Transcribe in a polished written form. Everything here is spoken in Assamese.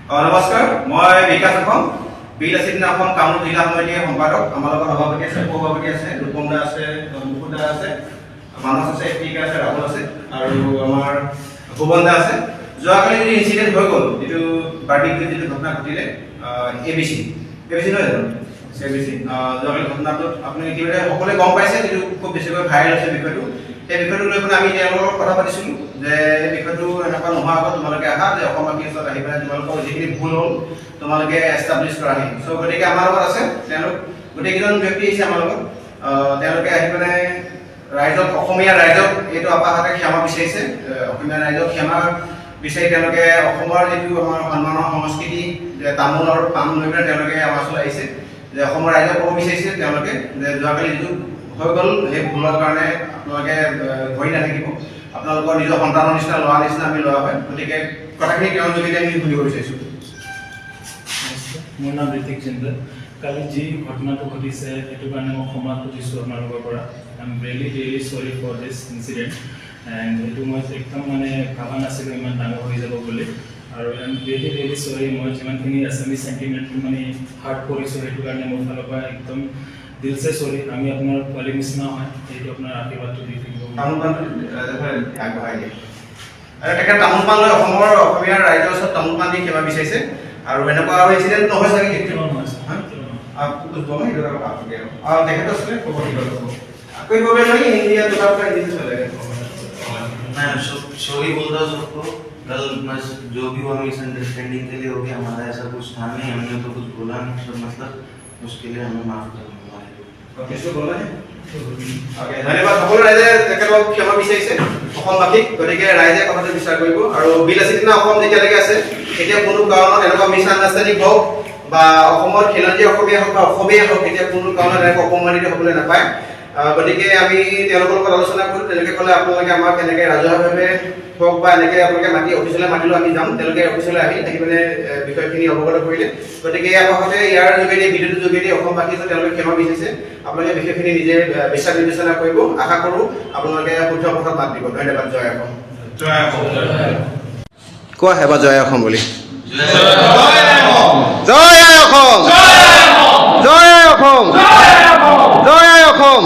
নমস্কাৰ, মই বিকাশ অসম বিল আছিল অসম কামৰূপ জিলা সমিতিৰ সম্পাদক। আমাৰ লগত সভাপতি আছে, উপসভাপতি আছে, ৰূপম দা আছে, মুকুট দা আছে, মানস আছে, এফটিকা আছে, ৰাহুল আছে আৰু আমাৰ ভুৱন দা আছে। যোৱাকালি যিটো ইনচিডেণ্ট হৈ গ'ল, যিটো বাৰ্ডিংটো যিটো ঘটনা ঘটিলে ABC নহয় জানো ABC যোৱাকালি ঘটনাটোত আপুনি ইতিমধ্যে সকলোৱে গম পাইছে, যিটো খুব বেছিকৈ ভাইৰেল হৈছে বিষয়টো। সেই বিষয়টো লৈ পেলাই আমি তেওঁলোকৰ কথা পাতিছিলোঁ যে এই বিষয়টো এনেকুৱা নোহোৱাৰ আগত তোমালোকে আহা, যে অসমবাসীৰ ওচৰত আহি পেলাই তোমালোকৰ যিখিনি ভুল হ'ল তোমালোকে এষ্টাব্লিছ কৰাহি। চ' গতিকে আমাৰ লগত আছে তেওঁলোক, গোটেইকেইজন ব্যক্তি আহিছে আমাৰ লগত। তেওঁলোকে আহি পেলাই ৰাইজক, অসমীয়া ৰাইজক এইটো আপাহতে ক্ষমা বিচাৰিছে। অসমীয়া ৰাইজক ক্ষমা বিচাৰি তেওঁলোকে অসমৰ যিটো আমাৰ সন্মানৰ সংস্কৃতি, যে তামোল আৰু পাণ লৈ পেলাই তেওঁলোকে আমাৰ ওচৰত আহিছে, যে অসমৰ ৰাইজক ক'ব বিচাৰিছে তেওঁলোকে যে যোৱাকালি যিটো হৈ গ'ল সেই ভুলৰ কাৰণে আপোনালোকে ভৰি নাথাকিব, আপোনালোকৰ নিজৰ সন্তানৰ নিচিনা লোৱাৰ নিচিনা আমি লোৱা হয়। গতিকে কথাখিনি তেওঁৰ যোগেদি আমি শুনিব বিচাৰিছোঁ। মোৰ নাম ঋতিক জিন্দল। কালি যি ঘটনাটো ঘটিছে সেইটো কাৰণে মই ক্ষমা খুজিছোঁ আপোনালোকৰ পৰা। I am really sorry for this incident. And সেইটো মই একদম ভাবা নাছিলোঁ ইমান ডাঙৰ হৈ যাব বুলি। আৰু আই এম ৰিয়েলি চৰি। মই যিমানখিনি আছামিজ চেণ্টিমেণ্টটো হাৰ্ট কৰিছোঁ সেইটো কাৰণে মোৰ ফালৰ পৰা একদম দিলছে চৰি। আমি আপোনাৰ পোৱালি নিচিনা হয়, সেইটো আপোনাৰ আশীৰ্বাদটো দি থাকিব। তামোল পাণ আগবঢ়াই দিয়ে আৰু তেখেত তামোল পাণ লৈ অসমীয়া ৰাইজৰ ওচৰত তামোল পাণ দি ক্ষমা বিচাৰিছে। আৰু এনেকুৱা আৰু ইনচিডেণ্ট নহয় চাগে তেখেত আসলে कोई प्रॉब्लम नहीं है, इंडिया तो आपका हिंदी से चलेगा। मैं सॉरी बोलता हूँ सबको। कल बस जो भी हुआ मिसअंडरस्टैंडिंग के लिए हो गया, हमारा ऐसा कुछ था नहीं, हमने तो कुछ बोला नहीं, सब मतलब उसके लिए हमें माफ करना होगा। किसको बोलना है? ओके, धन्यवाद। সকলো ৰাইজে তেখেতক ক্ষমা বিচাৰিছে অসমবাসীক। গতিকে ৰাইজে কথাটো বিচাৰ কৰিব। আৰু বিল আছিল না অসম যেতিয়ালৈকে আছে, এতিয়া কোনো কাৰণত এনেকুৱা মিছআণ্ডাৰষ্টেণ্ডিং হওক বা অসমৰ খিলঞ্জীয়া অসমীয়া হওক বা অসমীয়া হওক, এতিয়া কোনো কাৰণত এনেকুৱা অপমানিত হ'বলৈ নাপায়। গতিকে আমি তেওঁলোকৰ লগত আলোচনা কৰোঁ। তেওঁলোকে ক'লে আপোনালোকে আমাক এনেকৈ ৰাজহুৱাভাৱে হওক বা এনেকৈ আপোনালোকে অফিচলৈ মাতিলেও আমি যাম। তেওঁলোকে অফিচলৈ আহি মানে বিষয়খিনি অৱগত কৰিলে। গতিকে ইয়াৰ যোগেদি, ভিডিঅ'টোৰ যোগেদি অসমবাসী তেওঁলোকে ক্ষমা বিচাৰিছে। আপোনালোকে বিষয়খিনি নিজে বিচাৰ বিবেচনা কৰিব। আশা কৰোঁ আপোনালোকে শুদ্ধ পথত মাত দিব। ধন্যবাদ। জয় অসম। জয় অসম। কোৱা এবাৰ জয় অসম বুলি। জয় অসম। জয় অসম। জয় অসম।